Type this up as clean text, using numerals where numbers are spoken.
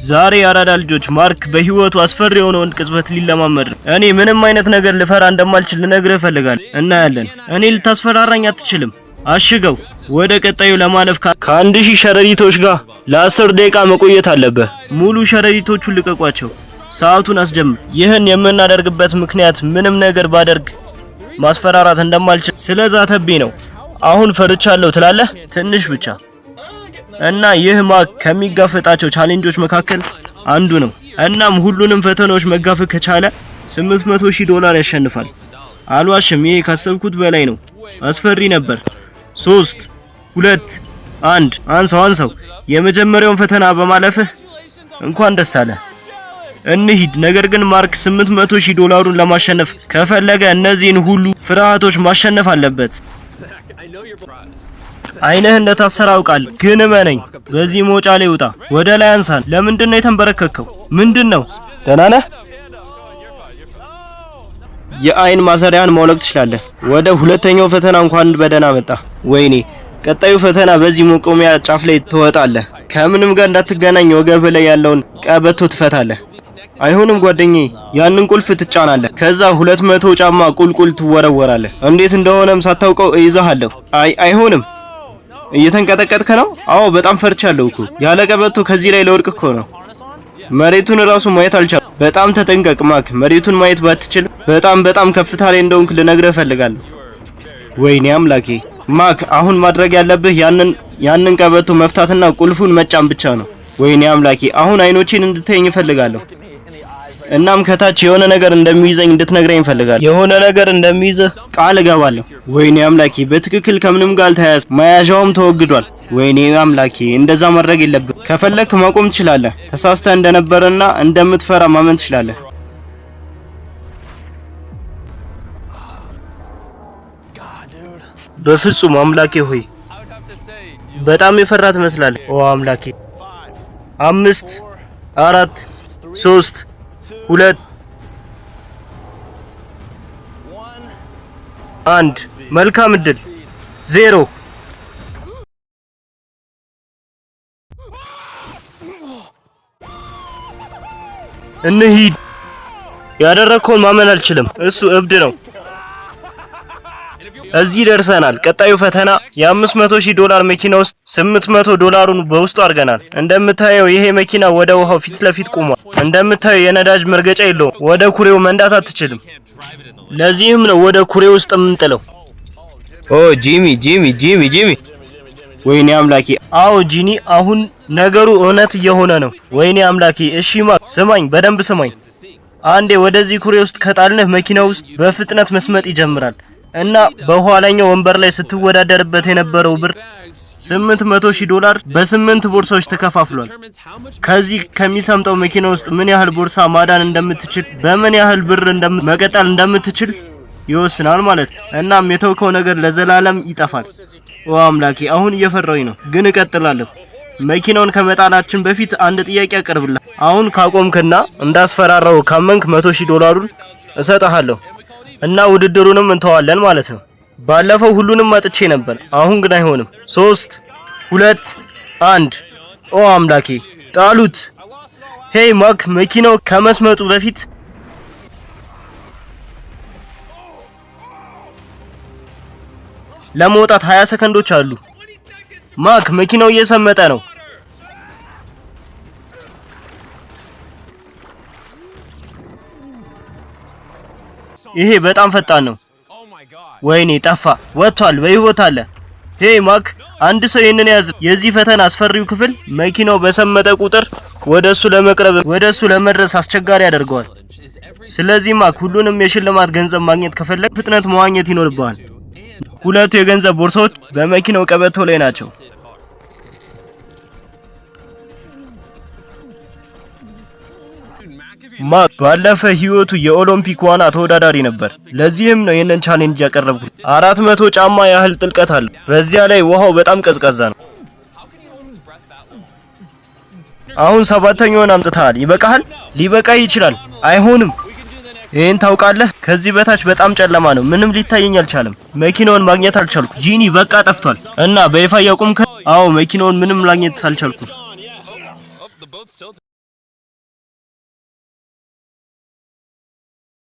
ዛሬ አራዳ ልጆች ማርክ በህይወቱ አስፈሪ የሆነውን ቅጽበት ሊለማመድ ነው። እኔ ምንም አይነት ነገር ልፈራ እንደማልችል ልነግርህ እፈልጋለሁ። እናያለን። እኔ ልታስፈራራኝ አትችልም። አሽገው ወደ ቀጣዩ ለማለፍ ከ1000 ሸረሪቶች ጋር ለ10 ደቂቃ መቆየት አለበት። ሙሉ ሸረሪቶቹን ልቀቋቸው። ሰዓቱን አስጀምር። ይህን የምናደርግበት ምክንያት ምንም ነገር ባደርግ ማስፈራራት እንደማልችል ስለዛተብኝ ነው። አሁን ፈርቻለሁ ትላለህ? ትንሽ ብቻ እና ይህ ማክ ከሚጋፈጣቸው ቻሌንጆች መካከል አንዱ ነው። እናም ሁሉንም ፈተናዎች መጋፈጥ ከቻለ $800,000 ያሸንፋል። አልዋሽም፣ ይሄ ካሰብኩት በላይ ነው። አስፈሪ ነበር። 3 2 1 አንሳው። የመጀመሪያውን ፈተና በማለፍህ እንኳን ደስ አለ። እንሂድ። ነገር ግን ማርክ $800,000 ለማሸነፍ ከፈለገ እነዚህን ሁሉ ፍርሃቶች ማሸነፍ አለበት። አይነህ እንደታሰረ አውቃለሁ፣ ግን እመነኝ፣ በዚህ መውጫ ላይ ውጣ። ወደ ላይ አንሳን። ለምንድን ነው የተንበረከከው? ምንድነው? ደህና ነህ? የአይን ማሰሪያን ማውለቅ ትችላለህ። ወደ ሁለተኛው ፈተና እንኳን በደህና መጣ። ወይኔ፣ ቀጣዩ ፈተና በዚህ መቆሚያ ጫፍ ላይ ትወጣለህ። ከምንም ጋር እንዳትገናኝ ወገብ ላይ ያለውን ቀበቶ ትፈታለህ። አይሆንም ጓደኛዬ፣ ያንን ቁልፍ ትጫናለህ። ከዛ 200 ጫማ ቁልቁል ትወረወራለህ። እንዴት እንደሆነም ሳታውቀው እይዛለሁ። አይሆንም። እየተንቀጠቀጥከ ነው? አዎ በጣም ፈርቻለሁ እኮ። ያለ ቀበቶ ከዚህ ላይ ለወርቅ እኮ ነው። መሬቱን ራሱ ማየት አልቻልኩም። በጣም ተጠንቀቅ ማክ። መሬቱን ማየት ባትችል በጣም ከፍታ ላይ እንደሆንክ ልነግርህ እፈልጋለሁ። ወይኔ አምላኬ ማክ፣ አሁን ማድረግ ያለብህ ያንን ቀበቶ መፍታትና ቁልፉን መጫን ብቻ ነው። ወይኔ አምላኬ፣ አሁን አይኖቼን እንድታየኝ እፈልጋለሁ። እናም ከታች የሆነ ነገር እንደሚይዘኝ እንድትነግረኝ እፈልጋለሁ። የሆነ ነገር እንደሚይዝህ ቃል እገባለሁ። ወይኔ አምላኬ፣ በትክክል ከምንም ጋር ተያያዘ። መያዣውም ተወግዷል። ወይኔ አምላኬ፣ እንደዛ ማድረግ የለብህ። ከፈለክ ማቆም ትችላለህ። ተሳስተህ እንደነበረና እንደምትፈራ ማመን ትችላለህ። በፍጹም አምላኬ ሆይ፣ በጣም የፈራ ትመስላለህ። ኦ አምላኬ። 5 4 3 2 1 መልካም እድል። 0 እንሂድ። ያደረከውን ማመን አልችልም። እሱ እብድ ነው። እዚህ ደርሰናል። ቀጣዩ ፈተና የ$500,000 መኪና ውስጥ $800 በውስጡ አድርገናል። እንደምታየው ይሄ መኪና ወደ ውሃው ፊት ለፊት ቆሟል። እንደምታየው የነዳጅ መርገጫ የለውም። ወደ ኩሬው መንዳት አትችልም። ለዚህም ነው ወደ ኩሬው ውስጥ የምንጥለው። ኦ ጂሚ። ወይኔ አምላኬ። አዎ ጂኒ፣ አሁን ነገሩ እውነት እየሆነ ነው። ወይኔ አምላኬ። እሺ ማክ፣ ስማኝ፣ በደንብ ስማኝ። አንዴ ወደዚህ ኩሬ ውስጥ ከጣልነህ መኪናው ውስጥ በፍጥነት መስመጥ ይጀምራል እና በኋላኛው ወንበር ላይ ስትወዳደርበት የነበረው ብር $800,000 በ8 ቦርሳዎች ተከፋፍሏል። ከዚህ ከሚሰምጠው መኪና ውስጥ ምን ያህል ቦርሳ ማዳን እንደምትችል፣ በምን ያህል ብር መቀጠል እንደምትችል ይወስናል ማለት ነው። እናም የተውከው ነገር ለዘላለም ይጠፋል። ኦ አምላኬ፣ አሁን እየፈራሁኝ ነው፣ ግን እቀጥላለሁ። መኪናውን ከመጣላችን በፊት አንድ ጥያቄ አቀርብልህ። አሁን ካቆምክና እንዳስፈራራው ካመንክ $100,000 እሰጥሃለሁ እና ውድድሩንም እንተዋለን ማለት ነው። ባለፈው ሁሉንም አጥቼ ነበር፣ አሁን ግን አይሆንም። 3 2 1 ኦ አምላኬ፣ ጣሉት። ሄይ ማክ፣ መኪናው ከመስመጡ በፊት ለመውጣት 20 ሰከንዶች አሉ። ማክ፣ መኪናው እየሰመጠ ነው። ይሄ በጣም ፈጣን ነው። ወይኔ ጠፋ፣ ወጥቷል፣ በህይወት አለ። ሄይ ማክ፣ አንድ ሰው ይሄንን ያዝ። የዚህ ፈተና አስፈሪው ክፍል መኪናው በሰመጠ ቁጥር ወደሱ ለመቅረብ ወደሱ ለመድረስ አስቸጋሪ ያደርገዋል። ስለዚህ ማክ፣ ሁሉንም የሽልማት ገንዘብ ማግኘት ከፈለግ ፍጥነት መዋኘት ይኖርብሃል። ሁለቱ የገንዘብ ቦርሳዎች በመኪናው ቀበቶ ላይ ናቸው። ማክ ባለፈ ህይወቱ የኦሎምፒክ ዋና ተወዳዳሪ ነበር። ለዚህም ነው ይሄንን ቻሌንጅ ያቀረብኩት። 400 ጫማ ያህል ጥልቀት አለው። በዚያ ላይ ውሃው በጣም ቀዝቃዛ ነው። አሁን 7ኛውን አምጥተሃል። ይበቃሃል? ሊበቃይ ይችላል። አይሆንም። ይሄን ታውቃለህ? ከዚህ በታች በጣም ጨለማ ነው። ምንም ሊታየኝ አልቻለም። መኪናውን ማግኘት አልቻልኩ። ጂኒ በቃ ጠፍቷል። እና በይፋ ያቆምከ? አዎ፣ መኪናውን ምንም ማግኘት አልቻልኩም።